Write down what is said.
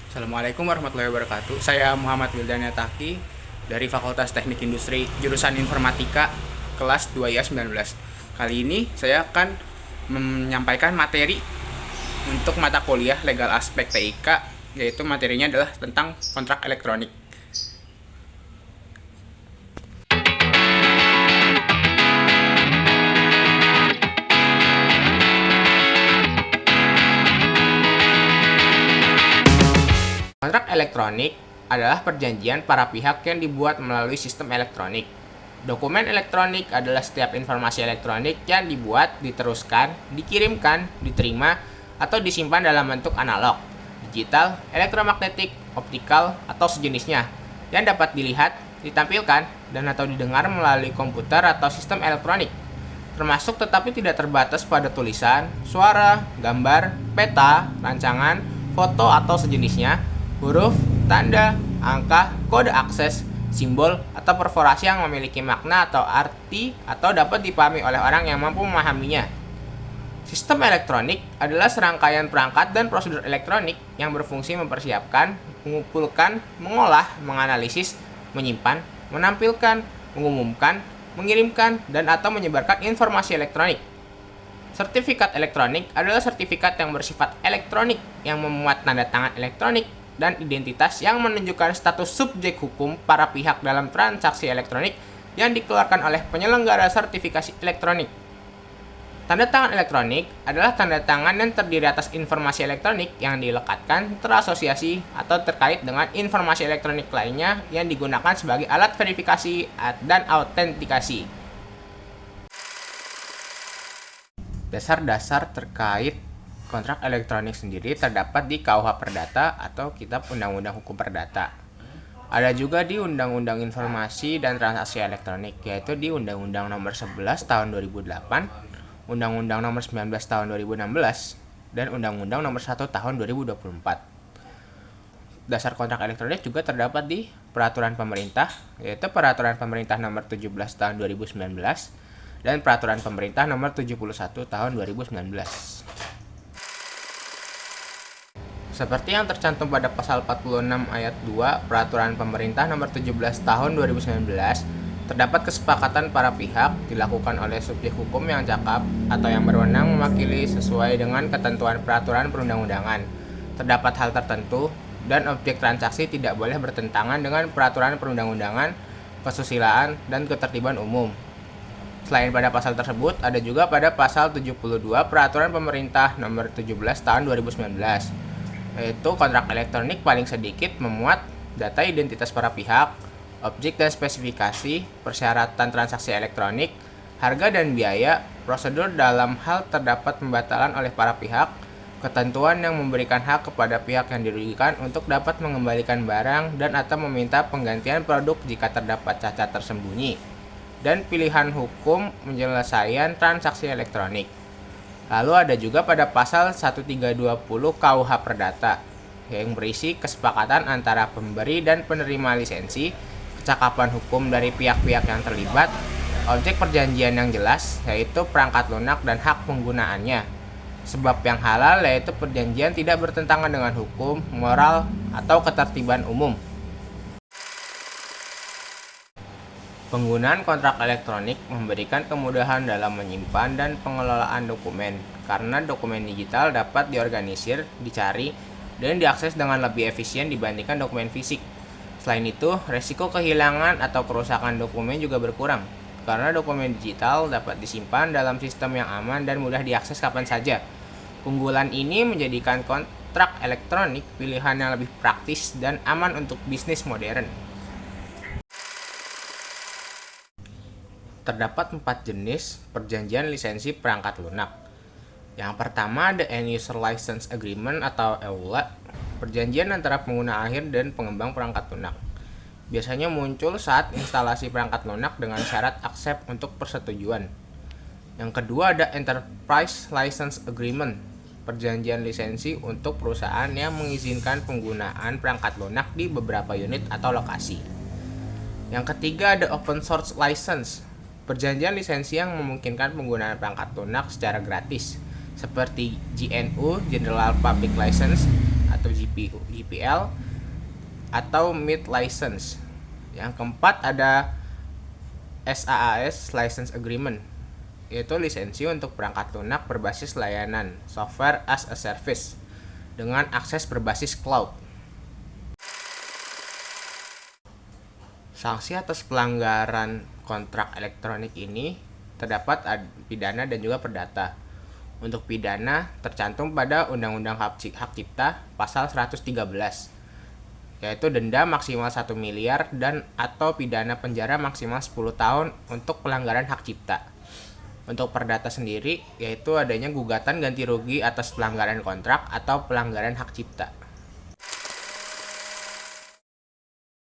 Assalamualaikum warahmatullahi wabarakatuh. Saya Muhammad Wildan Yataki dari Fakultas Teknik Industri jurusan Informatika kelas 2IA 19. Kali ini saya akan menyampaikan materi untuk mata kuliah Legal Aspek TIK, yaitu materinya adalah tentang kontrak elektronik. Kontrak elektronik adalah perjanjian para pihak yang dibuat melalui sistem elektronik. Dokumen elektronik adalah setiap informasi elektronik yang dibuat, diteruskan, dikirimkan, diterima, atau disimpan dalam bentuk analog, digital, elektromagnetik, optikal, atau sejenisnya, yang dapat dilihat, ditampilkan, dan atau didengar melalui komputer atau sistem elektronik, termasuk tetapi tidak terbatas pada tulisan, suara, gambar, peta, rancangan, foto atau sejenisnya, huruf, tanda, angka, kode akses, simbol, atau perforasi yang memiliki makna atau arti atau dapat dipahami oleh orang yang mampu memahaminya. Sistem elektronik adalah serangkaian perangkat dan prosedur elektronik yang berfungsi mempersiapkan, mengumpulkan, mengolah, menganalisis, menyimpan, menampilkan, mengumumkan, mengirimkan, dan atau menyebarkan informasi elektronik. Sertifikat elektronik adalah sertifikat yang bersifat elektronik yang memuat tanda tangan elektronik dan identitas yang menunjukkan status subjek hukum para pihak dalam transaksi elektronik yang dikeluarkan oleh penyelenggara sertifikasi elektronik. Tanda tangan elektronik adalah tanda tangan yang terdiri atas informasi elektronik yang dilekatkan, terasosiasi, atau terkait dengan informasi elektronik lainnya yang digunakan sebagai alat verifikasi dan autentikasi. Dasar-dasar terkait kontrak elektronik sendiri terdapat di KUH Perdata atau Kitab Undang-Undang Hukum Perdata. Ada juga di Undang-Undang Informasi dan Transaksi Elektronik, yaitu di Undang-Undang Nomor 11 Tahun 2008, Undang-Undang Nomor 19 Tahun 2016, dan Undang-Undang Nomor 1 Tahun 2024. Dasar kontrak elektronik juga terdapat di Peraturan Pemerintah, yaitu Peraturan Pemerintah Nomor 17 Tahun 2019 dan Peraturan Pemerintah Nomor 71 Tahun 2019. Seperti yang tercantum pada pasal 46 ayat 2 Peraturan Pemerintah Nomor 17 Tahun 2019, terdapat kesepakatan para pihak dilakukan oleh subjek hukum yang cakap atau yang berwenang mewakili sesuai dengan ketentuan peraturan perundang-undangan. Terdapat hal tertentu dan objek transaksi tidak boleh bertentangan dengan peraturan perundang-undangan, kesusilaan, dan ketertiban umum. Selain pada pasal tersebut, ada juga pada pasal 72 Peraturan Pemerintah Nomor 17 Tahun 2019, yaitu kontrak elektronik paling sedikit memuat data identitas para pihak, objek dan spesifikasi, persyaratan transaksi elektronik, harga dan biaya, prosedur dalam hal terdapat pembatalan oleh para pihak, ketentuan yang memberikan hak kepada pihak yang dirugikan untuk dapat mengembalikan barang dan atau meminta penggantian produk jika terdapat cacat tersembunyi, dan pilihan hukum penyelesaian transaksi elektronik. Lalu ada juga pada pasal 1320 KUH Perdata yang berisi kesepakatan antara pemberi dan penerima lisensi, kecakapan hukum dari pihak-pihak yang terlibat, objek perjanjian yang jelas yaitu perangkat lunak dan hak penggunaannya, sebab yang halal yaitu perjanjian tidak bertentangan dengan hukum, moral, atau ketertiban umum. Penggunaan kontrak elektronik memberikan kemudahan dalam menyimpan dan pengelolaan dokumen, karena dokumen digital dapat diorganisir, dicari, dan diakses dengan lebih efisien dibandingkan dokumen fisik. Selain itu, resiko kehilangan atau kerusakan dokumen juga berkurang, karena dokumen digital dapat disimpan dalam sistem yang aman dan mudah diakses kapan saja. Keunggulan ini menjadikan kontrak elektronik pilihan yang lebih praktis dan aman untuk bisnis modern. Terdapat 4 jenis perjanjian lisensi perangkat lunak. Yang pertama ada End User License Agreement atau EULA, perjanjian antara pengguna akhir dan pengembang perangkat lunak. Biasanya muncul saat instalasi perangkat lunak dengan syarat accept untuk persetujuan. Yang kedua ada Enterprise License Agreement, perjanjian lisensi untuk perusahaan yang mengizinkan penggunaan perangkat lunak di beberapa unit atau lokasi. Yang ketiga ada Open Source License, perjanjian lisensi yang memungkinkan penggunaan perangkat lunak secara gratis, seperti GNU (General Public License) atau GPL atau MIT license. Yang keempat ada SaaS license agreement, yaitu lisensi untuk perangkat lunak berbasis layanan software as a service dengan akses berbasis cloud. Sanksi atas pelanggaran kontrak elektronik ini terdapat pidana dan juga perdata. Untuk pidana tercantum pada Undang-Undang Hak Cipta pasal 113, yaitu denda maksimal 1 miliar dan atau pidana penjara maksimal 10 tahun untuk pelanggaran hak cipta. Untuk perdata sendiri, yaitu adanya gugatan ganti rugi atas pelanggaran kontrak atau pelanggaran hak cipta.